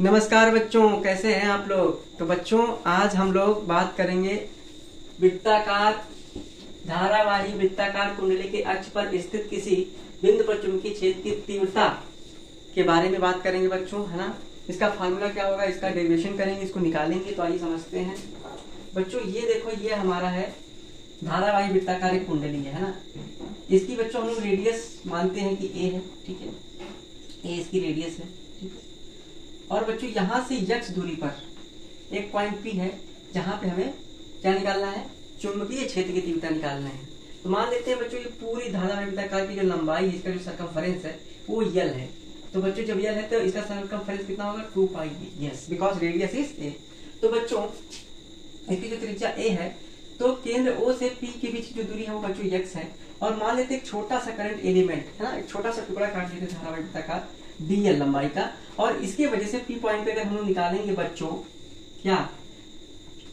नमस्कार बच्चों, कैसे हैं आप लोग। तो बच्चों आज हम लोग बात करेंगे वृत्ताकार धारावाही वृत्ताकार कुंडली के अक्ष पर स्थित किसी बिंदु पर चुंबकीय क्षेत्र की तीव्रता के बारे में बात करेंगे बच्चों, है ना। इसका फार्मूला क्या होगा, इसका डेरिवेशन करेंगे, इसको निकालेंगे। तो आइए समझते हैं बच्चों। ये देखो, ये हमारा है धारावाही वृत्ताकार एक कुंडली है ना। इसकी बच्चों हम लोग रेडियस मानते हैं कि ए है, ठीक है। ए इसकी रेडियस है, ठीक है। और बच्चों यहाँ से यक्ष दूरी पर एक पॉइंट पी है जहां पे हमें क्या निकालना है, चुंबकीय क्षेत्र की तीव्रता निकालना है। तो मान लेते हैं बच्चों ये पूरी धारावाही वृत्ताकार की जो लंबाई है, इसका जो सर्कमफरेंस है वो यल है। तो बच्चों जब यल है तो इसका सर्कमफरेंस कितना होगा, 2 pi B, yes, because radius is A. तो बच्चों इसकी जो त्रिज्या ए है, तो केंद्र ओ से पी के बीच जो दूरी है वो बच्चों यक्ष है। और मान लेते एक छोटा सा करंट एलिमेंट है ना, एक छोटा सा टुकड़ा काट लेते धारावाही वृत्ताकार डीएल लंबाई का, और इसके वजह से पी पॉइंट पे अगर हम लोग निकालेंगे बच्चों क्या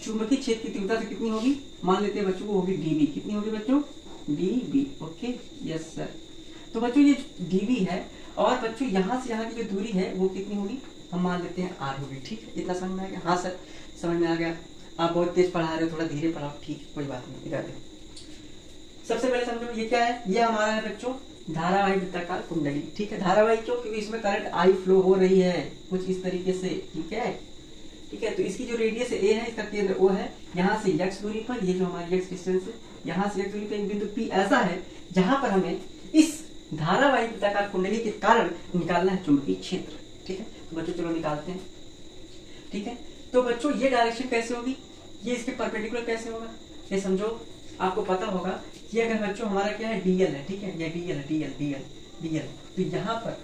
चुंबकीय क्षेत्र की तीव्रता से कितनी होगी, मान लेते हैं बच्चों वो होगी डीबी। कितनी होगी बच्चों, डीबी, ओके, यस सर। तो बच्चों ये डीबी है, और बच्चों यहाँ से यहाँ की जो दूरी है वो कितनी होगी, हम मान लेते हैं आर होगी, ठीक है। इतना समझ में आ गया? हाँ सर समझ में आ गया। आप बहुत तेज पढ़ा रहे हो, थोड़ा धीरे पढ़ाओ, ठीक है, कोई बात नहीं, इधर देखो। सबसे पहले समझो ये क्या है, ये हमारा है बच्चों धारावाही वृत्ताकार कुंडली, ठीक है। धारावाही क्यों, क्योंकि इसमें करंट आई फ्लो हो रही है कुछ इस तरीके से, ठीक है, ठीक है। तो इसकी जो रेडियस ए है, इसका केंद्र ओ है, यहाँ से यक्ष दूरी पर, ये जो हमारी यक्ष डिस्टेंस है, यहाँ से यक्ष दूरी पर एक बिंदु पी ऐसा है जहां पर हमें इस धारावाही वृत्ताकार कुंडली के कारण निकालना है चुंबकीय क्षेत्र, ठीक है। तो बच्चों चलो निकालते हैं, ठीक है। तो बच्चों ये डायरेक्शन कैसे होगी, ये इसके परपेंडिकुलर कैसे होगा, ये समझो। आपको पता होगा कि अगर बच्चों हमारा क्या है, डीएल है, ठीक है, ये डीएल है, डीएल। तो यहाँ पर,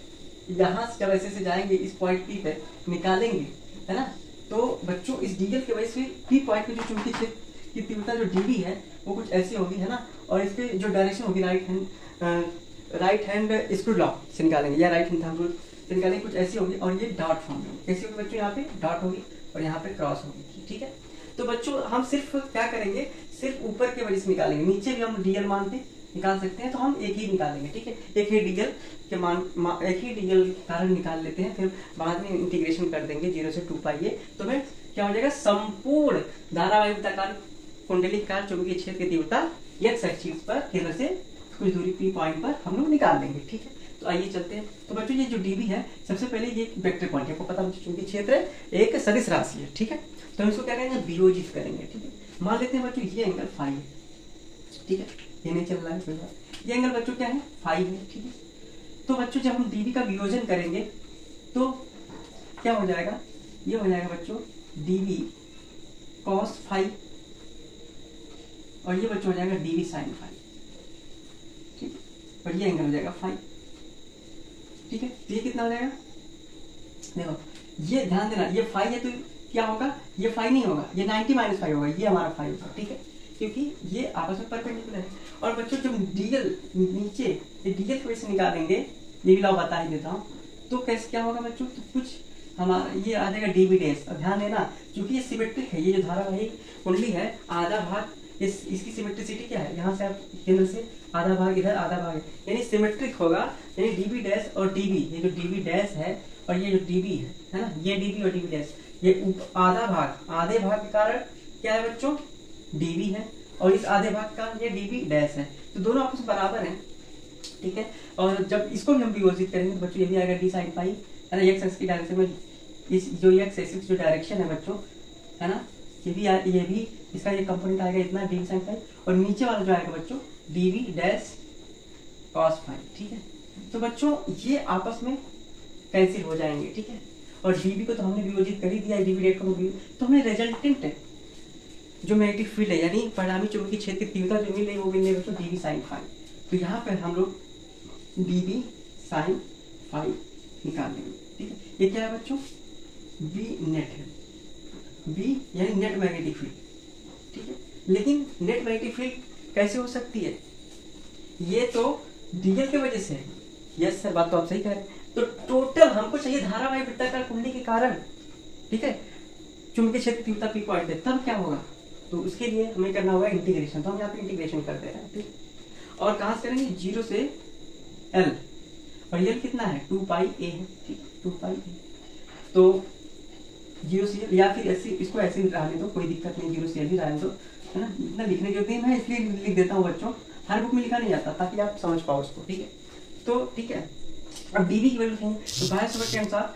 यहाँ से जब ऐसे से जाएंगे इस पॉइंट पी पे निकालेंगे, है ना। तो बच्चों इस डीएल के वजह से पी पॉइंट पे जो चुंबकीय क्षेत्र की तीव्रता जो डीबी है वो कुछ ऐसी होगी, है ना। और इसके जो डायरेक्शन होगी राइट हैंड स्क्रू लॉक से निकालेंगे, या राइट हैंड थंब रूल से निकालेंगे, कुछ ऐसी होगी। और ये डॉट फॉर्म में कैसी होगी बच्चों, यहाँ पे डॉट होगी और यहाँ पे क्रॉस होगी, ठीक है। तो बच्चों हम सिर्फ क्या करेंगे, सिर्फ ऊपर के वजह से निकालेंगे, नीचे भी हम डीएल मान के निकाल सकते हैं। तो हम एक ही निकालेंगे, ठीक है, एक ही डीएल के एक ही डीएल कारण निकाल लेते हैं, फिर बाद में इंटीग्रेशन कर देंगे 0 से 2 पाई। तो फिर क्या हो जाएगा, संपूर्ण धारावाही वृत्ताकार कुंडली का चुंबकीय क्षेत्र की तीव्रता यक्ष एक्सिस पर केंद्र से कुछ दूरी पी पॉइंट पर हम लोग निकाल देंगे, ठीक है। तो आइए चलते हैं। तो बच्चों ये जो डीबी है, सबसे पहले ये वेक्टर क्वांटिटी, आपको पता है चुंबकीय क्षेत्र एक सदिश राशि है, ठीक है। तो हम इसको क्या करेंगे, वियोजित करेंगे, ठीक है। मान लेते हैं बच्चों ये एंगल फाई है, ठीक है, ये नहीं चल रहा है कोई बात। ये एंगल बच्चों क्या है, फाई है, ठीक है। तो बच्चों जब हम डीबी का वियोजन करेंगे तो क्या हो जाएगा, ये हो जाएगा बच्चों डीबी कॉस फाई, और ये बच्चों हो जाएगा डीबी साइन फाई, ठीक है। और ये एंगल हो जाएगा फाई, ठीक है। ये कितना हो जाएगा, देखो ये ध्यान देना, ये फाई है तो क्या होगा, ये फाई नहीं होगा, ये 90 माइनस फाई होगा, ये हमारा फाई होगा, ठीक है, क्योंकि ये आपस में परपेंडिकुलर है। और बच्चों जब डीएल नीचे ये डीएल की वजह से निकालेंगे, ये भी लॉ बता ही देता हूँ, तो कैसे क्या होगा बच्चों, तो कुछ हमारा ये आ जाएगा डीबी डैश। और ध्यान देना क्योंकि ये सिमेट्रिक है, ये जो धारावाही कुंडली है, आधा भाग इसकी सिमेट्रिसिटी क्या है, यहाँ से आप केंद्र से आधा भाग इधर, आधा भाग यानी सिमेट्रिक होगा, यानी डीबी डैश और डीबी, ये जो डीबी डैश है और ये जो डीबी है ना, ये डीबी और डीबी डैश, ये आधा भाग, आधे भाग के कारण क्या है बच्चों, डीबी है, और इस आधे भाग का ये डीबी डैश है। तो दोनों आपस में बराबर हैं, ठीक है। और जब इसको भी हम वियोजित करेंगे तो बच्चों ये भी आएगा डी साइन पाई, है ना, एक्स एक्सिस की डायरेक्शन में, इस जो एक्स एक्सिस जो डायरेक्शन है बच्चों, है ना, ये भी इसका ये कंपोनेंट आएगा इतना डी साइन पाई, और नीचे वाला जो आएगा बच्चों डीबी डैश कॉस फाई, ठीक है। तो बच्चों ये आपस में कैंसिल हो जाएंगे, ठीक है। और डीबी को तो हमने वियोजित कर ही दिया, डीबी डेट को तो हमें रिजल्टेंट जो मैग्नेटिक फील्ड है, यानी परिणामी चुंबकीय क्षेत्र की तीव्रता जो मिल रही है वो मिल रही है डीबी साइन फाई। तो यहाँ पर हम लोग डीबी साइन फाई निकाल लेंगे, ठीक है। ये क्या है बच्चों, बी नेट है, बी यानी नेट मैग्नेटिक फील्ड, ठीक है। लेकिन नेट मैग्नेटिक फील्ड कैसे हो सकती है, ये तो डीएल की वजह से है, यस सर बात तो आप सही कह रहे हैं। तो टोटल हमको चाहिए धारावाही वृत्ताकार कुंडली के कारण, ठीक है, चुंबकीय क्षेत्र तीव्रता पी पॉइंट है, तब क्या होगा, तो उसके लिए हमें करना होगा इंटीग्रेशन। तो हम यहाँ पे इंटीग्रेशन कर दे रहे हैं, ठीक। और कहाँ से करेंगे, 0 से L, और L कितना है 2 पाई A है, ठीक, 2 पाई A। तो जीरो CL, या फिर ऐसे इसको ऐसे ही रहने दो, कोई दिक्कत नहीं, जीरो CL ही रहने दो, है ना। इतना लिखने की जरूरत नहीं, मैं इसलिए लिख देता हूँ बच्चों, हर बुक में लिखा नहीं जाता, ताकि आप समझ पाओ उसको, ठीक है। तो ठीक है, अब dV की वैल्यू लिखेंगे। तो बाह्य सवर्ण के अनुसार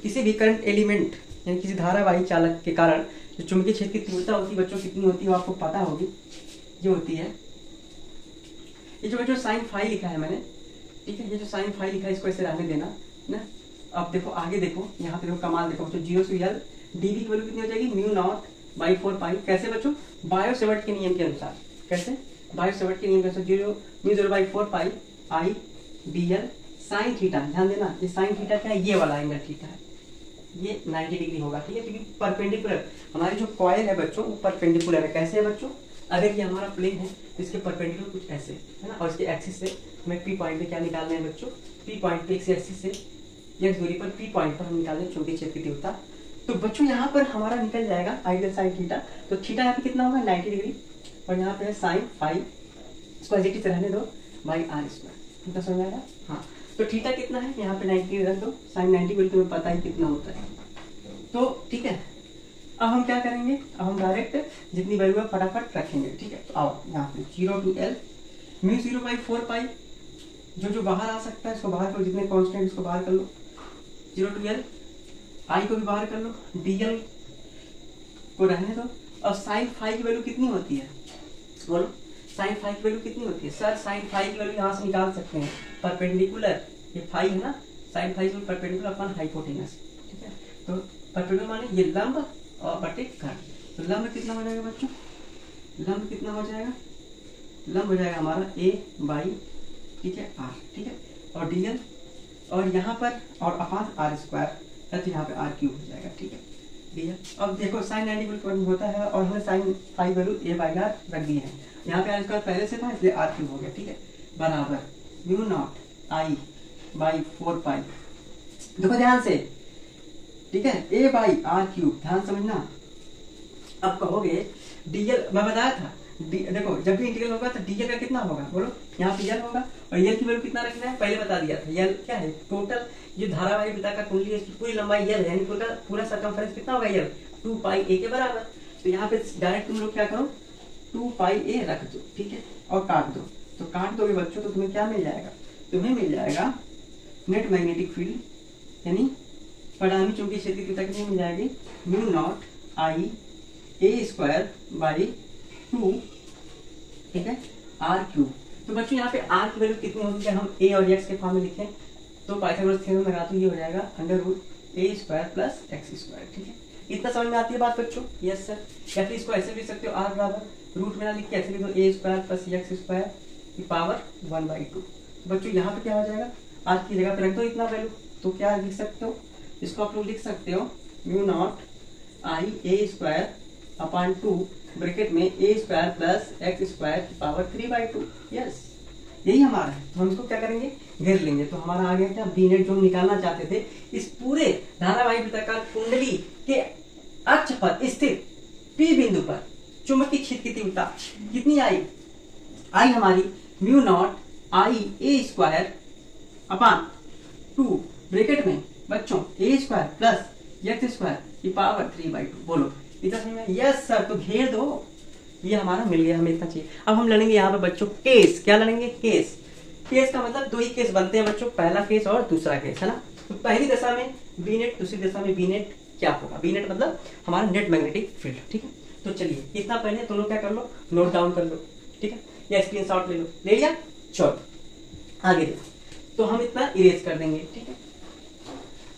किसी भी करंट एलिमेंट यानी किसी धारावाही चालक के कारण जो चुंबकीय क्षेत्र की तीव्रता होती है बच्चों, कितनी होती है वो आपको पता होगी, जो होती है ये जो बच्चों साइन फाई लिखा है मैंने, ठीक है, ये जो साइन फाई लिखा है इसको ऐसे रहने देना ना। अब देखो आगे देखो, यहाँ पे देखो कमाल देखो बच्चों, 0 से L dV की वैल्यू कितनी हो जाएगी, म्यू नॉट बाई 4 पाई। कैसे बच्चों, बायो-सेवर्ट के नियम के अनुसार। कैसे, बायो-सेवर्ट के नियम के अनुसार, mu 0 by 4 pi I dl sine theta. ध्यान देना, ये साइन थीटा क्या है, ये वाला एंगल थीटा है, ये 90 डिग्री होगा, ठीक है, क्योंकि परपेंडिकुलर हमारी जो कॉइल है बच्चों वो परपेंडिकुलर है। कैसे है बच्चों, अगर ये हमारा प्लेन है तो इसके परपेंडिकुलर कुछ ऐसे है ना, और इसके एक्सिस से हमें पी पॉइंट पे क्या निकालना है बच्चों, पी पॉइंट पे एक्सिस से x दूरी पर पी पॉइंट पर हम निकालें चुंबकीय क्षेत्र की तीव्रता। तो बच्चों यहाँ पर हमारा निकल जाएगा आइडियल साइन थीटा। तो थीटा यहाँ पे कितना होगा, 90 डिग्री, और यहाँ पे है साइन फाइव, इसको एज इट इज रहने दो बाई आर स्क्वायर। कितना समझ आएगा, हाँ। तो थीटा कितना है, यहाँ पे 90 रख दो, साइन 90 बिल्कुल तुम्हें पता ही कितना होता है। तो ठीक है, अब हम क्या करेंगे, अब हम डायरेक्ट जितनी वैल्यू है फटाफट रखेंगे, ठीक है। तो आओ यहाँ पे 0 to L म्यू 0 बाई 4 पाई, जो बाहर आ सकता है इसको बाहर करो, जितने कांस्टेंट इसको बाहर कर लो, 0 to L आई को भी बाहर कर लो, dl को रहने दो। और साइन फाई की वैल्यू कितनी होती है, बोलो साइन फाई की वैल्यू कितनी होती है। सर साइन फाई की वैल्यू यहाँ से निकाल सकते हैं, परपेंडिकुलर, ये फाई है ना, sine phi perpendicular upon hypotenuse, ठीक है। तो परपेंडिकुलर माने ये लंब और बटे घट। तो लंब कितना हो जाएगा बच्चों, लंब कितना हो जाएगा, लंब हो जाएगा हमारा a बाई, ठीक है, r, ठीक है, और dl, और यहाँ पर और अपान r स्क्वायर, तो यहाँ पे r क्यूब हो जाएगा, ठीक है, dl। अब देखो साइन 90 बिल्कुल होता है, और हमने sine phi value a by r रख दी है, यहाँ पे r स्क्वायर पहले से था इसलिए r क्यूब हो गया, ठीक है, बराबर म्यू नॉट i बाई 4 पाई। देखो ध्यान से, ठीक है, a बाई आर क्यूब, ध्यान समझना। अब कहोगे dl, मैं बताया था देखो जब भी इंटीग्रल होगा तो dl का कितना होगा, बोलो यहाँ पे l होगा, और l की वैल्यू कितना रखना है पहले बता दिया था। l क्या है, टोटल जो धारावाही वृत्ताकार कुंडली है इसकी पूरी लंबाई l है, यानी पूरा सर्कमफेरेंस कितना होगा l, 2 पाई a के बराबर। तो यहाँ पे डायरेक्ट तुम लोग क्या करो, 2 पाई a रख दो, ठीक है, और काट दो। तो काट दोगे बच्चों तो तुम्हें क्या मिल जाएगा, तुम्हें मिल जाएगा नेट मैग्नेटिक फील्ड, यानी परिणामी चुंबकीय क्षेत्र की तीव्रता कितनी मिल जाएगी, mu not I A square by 2, ठीक है, आर क्यूब। तो बच्चों यहाँ पे आर की वैल्यू कितनी होगी, हम ए और एक्स के फॉर्म में लिखें तो पाइथागोरस थ्योरम लगा तो ये हो जाएगा अंडर रूट ए स्क्वायर प्लस एक्स स्क्वायर, ठीक है। इतना समझ में आती है बात बच्चों, यस सर। या फिर इसको ऐसे लिख सकते हो, आर बराबर रूट में ना लिख के ऐसे लिख दो, ए स्क्वायर प्लस एक्स स्क्वायर की पावर 1/2। बच्चों यहाँ पे क्या हो जाएगा, आर की जगह पे रख दो इतना वैल्यू, तो क्या लिख सकते हो, इसको आप लोग लिख सकते हो mu not I A square upon 2 bracket में ए स्क्वायर प्लस एक्स स्क्वायर की पावर 3/2। यस, यही हमारा है। तो हम इसको क्या करेंगे, घेर लेंगे। तो हमारा आ गया क्या, बी नेट जो हम निकालना चाहते थे, इस पूरे धारावाही वृत्ताकार कुंडली के अक्ष पर स्थित पी बिंदु पर चुंबकीय क्षेत्र की तीव्रता कितनी आई, आई हमारी mu not I A square upon 2 bracket में बच्चों ए स्क्वायर प्लस एक्स स्क्वायर की पावर 3/2। बोलो इतना समझ में, यस सर। तो घेर दो, ये हमारा मिल गया, हमें इतना चाहिए। अब हम लड़ेंगे यहाँ पे बच्चों केस, क्या लड़ेंगे, केस। केस का मतलब 2 ही केस बनते हैं बच्चों, पहला केस और दूसरा केस, है ना। तो पहली दशा में बी नेट, दूसरी दशा में बी नेट क्या होगा, बी नेट मतलब हमारा नेट मैग्नेटिक फील्ड, ठीक है। तो चलिए इतना पहले तुम लोग क्या कर लो, नोट डाउन कर लो, ठीक है, या स्क्रीन शॉट ले लो, ले लिया, चलो आगे देखो। तो हम इतना इरेज कर देंगे, ठीक है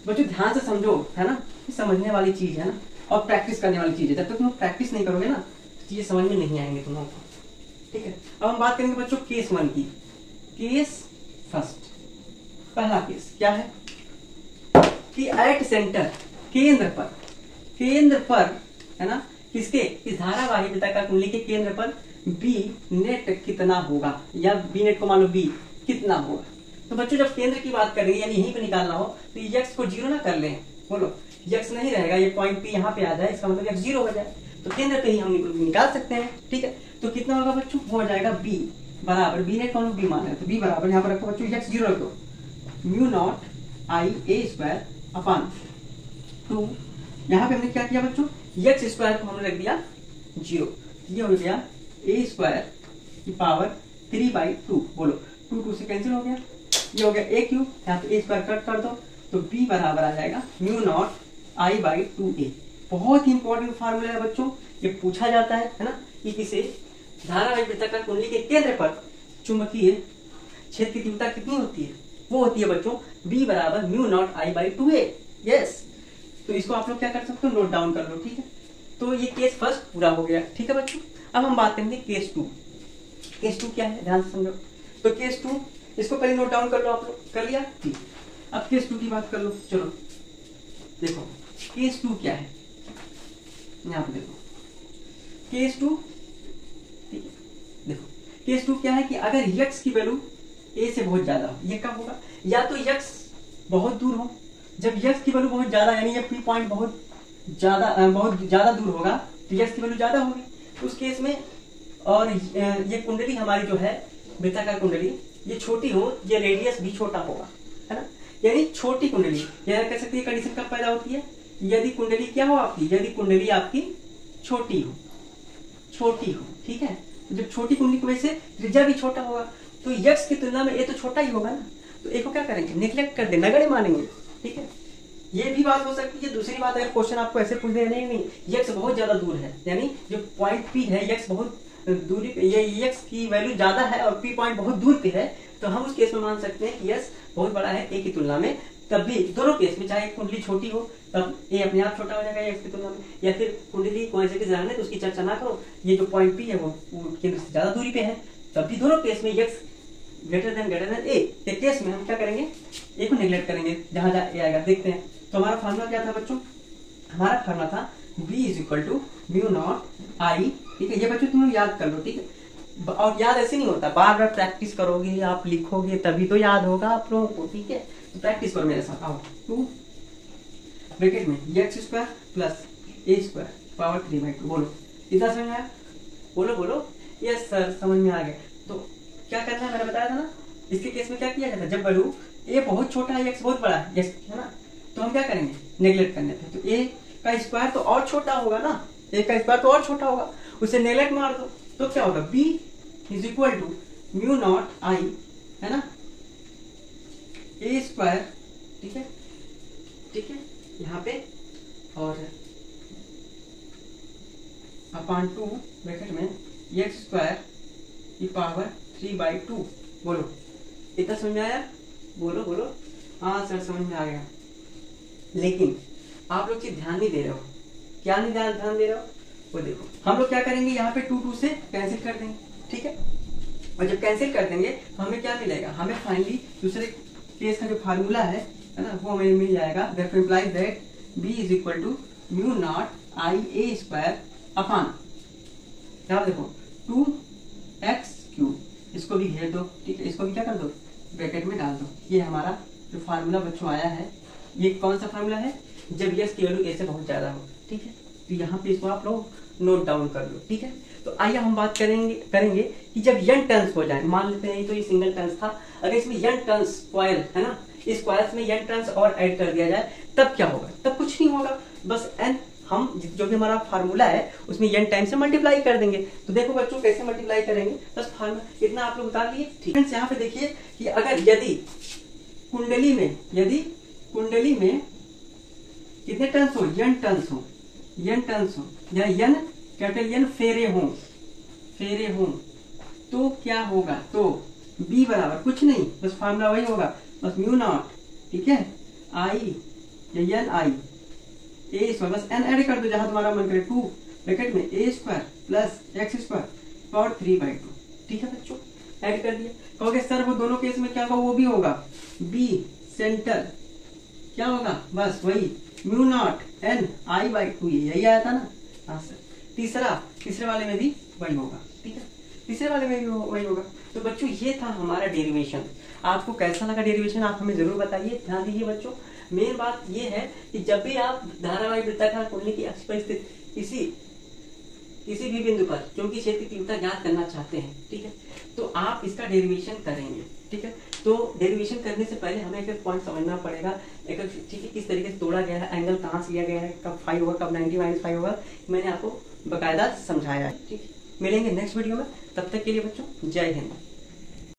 बच्चों, ध्यान से समझो, है ना, समझने वाली चीज है ना, और प्रैक्टिस करने वाली चीज है। जब तक तुम प्रैक्टिस नहीं करोगे ना चीजें समझ में नहीं आएंगे तुम लोगों को, ठीक है। अब हम बात करेंगे बच्चों केस 1 की। केस फर्स्ट, पहला केस क्या है कि एट सेंटर, केंद्र पर है ना, किसके, इस धारावाही वृत्ताकार कुंडली के केंद्र पर बी नेट कितना होगा, या बी नेट को मान लो बी कितना होगा। तो बच्चों जब केंद्र की बात करेंगे यानी यहीं पे निकालना हो तो एक्स को 0 ना कर लें, बोलो एक्स नहीं रहेगा, ये पॉइंट पी यहाँ पे आ जाए, इसका मतलब एक्स 0 हो जाए, तो केंद्र पे ही हम निकाल सकते हैं, ठीक है। तो कितना होगा बच्चों, हो जाएगा बी बराबर, बी नेट कौन बी माना है, तो बी बराबर यहाँ पर रखो बच्चों, एक्स 0 रखो, mu not I A square upon 2 यहाँ पे हमने क्या किया बच्चों, एक्स स्क्वायर को हमने रख दिया 0, ये हो गया ए स्क्वायर की पावर 3/2। बोलो 2 से कैंसिल हो गया, ये हो गया ए क्यूब, यहाँ पे ए स्क्वायर कट कर दो तो बी बराबर आ जाएगा म्यू नॉट I/2a। बहुत ही इंपॉर्टेंट फार्मूला है बच्चों, ये पूछा जाता है ना, कि किसी धारावाही वृत्ताकार कुंडली के केंद्र पर चुंबकीय क्षेत्र की तीव्रता कितनी होती है, वो होती है बच्चों बी बराबर म्यू नॉट I/2a। यस, तो इसको आप लोग क्या कर सकते हो, नोट डाउन कर लो, ठीक है। तो ये केस फर्स्ट पूरा हो गया, ठीक है बच्चों। अब हम बात करेंगे केस 2। केस 2 क्या है, ध्यान से समझो। तो केस 2 इसको पहले नोट डाउन कर लो, आप लोग कर लिया, ठीक। अब केस 2 की बात कर लो, चलो देखो केस 2 क्या है, यहाँ पे देखो केस 2, ठीक है। देखो केस 2 क्या है कि अगर यक्स की वैल्यू ए से बहुत ज्यादा हो, ये कब होगा, या तो यक्स बहुत दूर हो, जब यक्स की वैल्यू बहुत ज्यादा यानी ये पी पॉइंट बहुत ज्यादा दूर होगा तो यक्स की वैल्यू ज्यादा होगी उस केस में, और ये कुंडली हमारी जो है वृत्ताकार कुंडली ये छोटी हो, ये रेडियस भी छोटा होगा, है ना, यानी छोटी कुंडली। यह कह सकते हैं कंडीशन कब पैदा होती है, यदि कुंडली क्या हो आपकी, यदि कुंडली आपकी छोटी हो, ठीक है। तो जब छोटी कुंडली की वजह से त्रिज्या भी छोटा होगा, तो यक्स की तुलना में ये तो छोटा ही होगा ना, तो ए को क्या करेंगे, निग्लेक्ट कर दे, नगण्य मानेंगे, ठीक है। ये भी बात हो सकती है। दूसरी बात, अगर क्वेश्चन आपको ऐसे पूछ दे, नहीं यक्स बहुत ज्यादा दूर है, यानी जो पॉइंट पी है यक्स बहुत दूरी, ये यक्स की वैल्यू ज्यादा है और पी पॉइंट बहुत दूर पे है, तो हम उस केस में मान सकते हैं कि यस बहुत बड़ा है ए की तुलना में। तब भी दोनों केस में चाहे कुंडली छोटी हो तब ए अपने आप छोटा हो जाएगा एक्स की तुलना में, या फिर कुंडली क्वांटिटी रहने तो उसकी चर्चा ना करो, ये जो पॉइंट पी है वो केंद्र से ज्यादा दूरी पे है, तब भी दोनों केस में एक्स ग्रेटर देन ए के केस में हम क्या करेंगे, ए को निगलेक्ट करेंगे जहां जहां ए आएगा। देखते हैं, तो हमारा फार्मूला क्या था बच्चों, हमारा फार्मूला था b = म्यू नॉट I, ठीक है। ये बच्चों तुम लोग याद कर लो, ठीक है। और याद ऐसे नहीं होता, बार बार प्रैक्टिस करोगे, आप लिखोगे तभी तो याद होगा आप लोगों को, ठीक है। तो प्रैक्टिस करो मेरे साथ, आओ। 2 ब्रैकेट में x square plus a square power 3/2। बोलो इतना समझ में आया, बोलो यस सर समझ में आ गया। तो क्या करना है, मैंने बताया था ना, इसके केस में क्या किया जाता है, जब वैल्यू a बहुत छोटा है, x बहुत बड़ा है, यस है ना, तो हम क्या करेंगे, नेगलेक्ट करने थे। तो a का स्क्वायर तो और छोटा होगा ना, a का स्क्वायर तो और छोटा होगा, उसे नेगलेक्ट मार दो तो क्या होगा, b = म्यू नॉट I, है ना, a स्क्वायर, ठीक है यहाँ पे, और अपॉन 2 ब्रैकेट में x स्क्वायर की पावर 3/2। बोलो इतना समझ में आया, बोलो हाँ सर समझ में आ गया। लेकिन आप लोग चीज ध्यान नहीं दे रहे हो, क्या नहीं ध्यान दे रहे हो, वो देखो हम लोग क्या करेंगे, यहाँ पे 2 से कैंसिल कर देंगे, ठीक है। और जब कैंसिल कर देंगे तो हमें क्या मिलेगा, हमें फाइनली दूसरे केस का जो फार्मूला है ना, वो हमें मिल जाएगा। That implies that b = mu naught IA square upon, यहाँ देखो 2x³, इसको भी घेर दो, ठीक है, इसको भी क्या कर दो, ब्रैकेट में डाल दो। ये हमारा जो फार्मूला बच्चों आया है, ये कौन सा फार्मूला है, जब यस की वैल्यू ए से बहुत ज्यादा हो, ठीक है। तो यहाँ पे इसको आप लोग नोट डाउन कर लो, ठीक है। तो आइए हम बात करेंगे कि जब n टर्न्स हो जाए, मान लेते हैं तो ये सिंगल टर्न्स था, अगर इसमें n टर्न्स कॉइल है ना, इस कॉइल्स में n टर्न्स और ऐड कर दिया जाए तब क्या होगा, तब कुछ नहीं होगा, बस n हम जो भी हमारा फार्मूला है उसमें n टाइम से मल्टीप्लाई कर देंगे। तो देखो बच्चों कैसे मल्टीप्लाई करेंगे, बस फार्मूला इतना आप लोग बता लिए, ठीक है। यहाँ पे देखिए कि अगर यदि कुंडली में कितने टर्न्स हो, n टर्न्स हो या n कैपिटल N फेरे हो तो क्या होगा, तो b बराबर कुछ नहीं, बस फार्मूला वही होगा, बस म्यू नॉट, ठीक है, I या n I a स्क्वायर, बस n ऐड कर दो जहां तुम्हारा मन करे, 2 ब्रैकेट में a square plus x square power 3/2, ठीक है बच्चों, ऐड कर दिया। कहोगे सर वो दोनों केस में क्या होगा, वो भी होगा b सेंटर क्या होगा, बस वही म्यू नॉट n I/2, यही आया था ना, हाँ सर। तीसरे वाले में भी वही होगा, ठीक है, तीसरे वाले में भी वही होगा। तो बच्चों ये था हमारा डेरिवेशन। आपको कैसा लगा डेरिवेशन, आप हमें जरूर बताइए। ध्यान दीजिए बच्चों, मेन बात ये है कि जब भी आप धारावाही वृत्ताकार कुंडली की अक्ष पर स्थित किसी भी बिंदु पर चुंबकीय क्षेत्र की तीव्रता ज्ञात करना चाहते हैं, ठीक है, तो आप इसका डेरिवेशन करेंगे, ठीक है। तो डेरिवेशन करने से पहले हमें एक पॉइंट समझना पड़ेगा, एक ठीक है, किस तरीके से तोड़ा गया है, एंगल कहाँ से लिया गया है, कब 5 होगा, कब 90-5 होगा, मैंने आपको बकायदा समझाया है। ठीक, मिलेंगे नेक्स्ट वीडियो में, तब तक के लिए बच्चों जय हिंद।